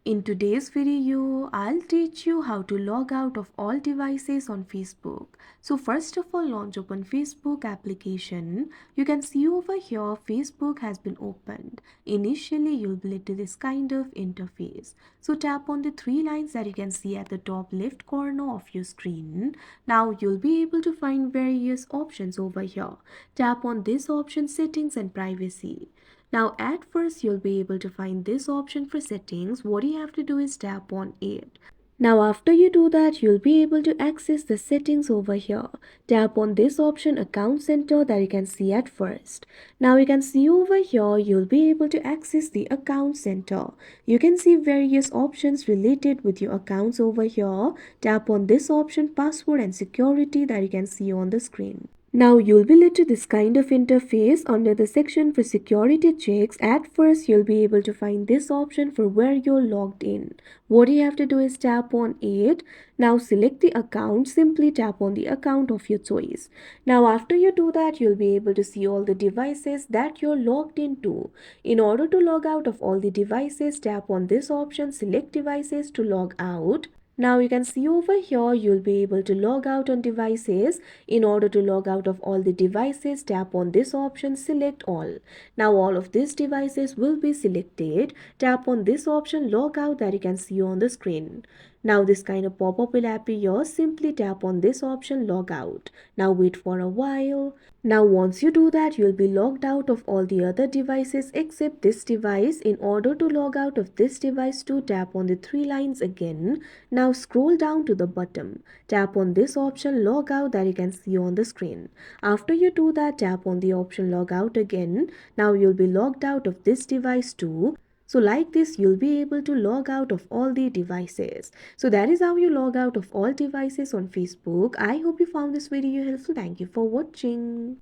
In today's video, I'll teach you how to log out of all devices on Facebook. So first of all, launch open Facebook application. You can see over here Facebook has been opened. Initially, you'll be led to this kind of interface. So tap on the three lines that you can see at the top left corner of your screen. Now you'll be able to find various options over here. Tap on this option, settings and privacy. Now at first you'll be able to find this option for settings. What you have to do is tap on it. Now after you do that, you'll be able to access the settings over here. Tap on this option account center that you can see at first. Now you can see over here, you'll be able to access the account center. You can see various options related with your accounts over here. Tap on this option password and security that you can see on the screen. Now you'll be led to this kind of interface. Under the section for security checks. At first you'll be able to find this option for where you're logged in. What you have to do is tap on it. Now select the account. Simply tap on the account of your choice. Now after you do that, you'll be able to see all the devices that you're logged into. In order to log out of all the devices, tap on this option, select devices to log out. Now you can see over here, you'll be able to log out on devices. In order to log out of all the devices, tap on this option, select all. Now all of these devices will be selected. Tap on this option, log out, that you can see on the screen. Now this kind of pop-up will appear. Simply tap on this option, log out. Now wait for a while. Now once you do that, you'll be logged out of all the other devices except this device. In order to log out of this device too, tap on the three lines again. Now scroll down to the bottom. Tap on this option, log out, that you can see on the screen. After you do that, tap on the option log out again. Now you'll be logged out of this device too. So like this, you'll be able to log out of all the devices. So that is how you log out of all devices on Facebook. I hope you found this video helpful. Thank you for watching.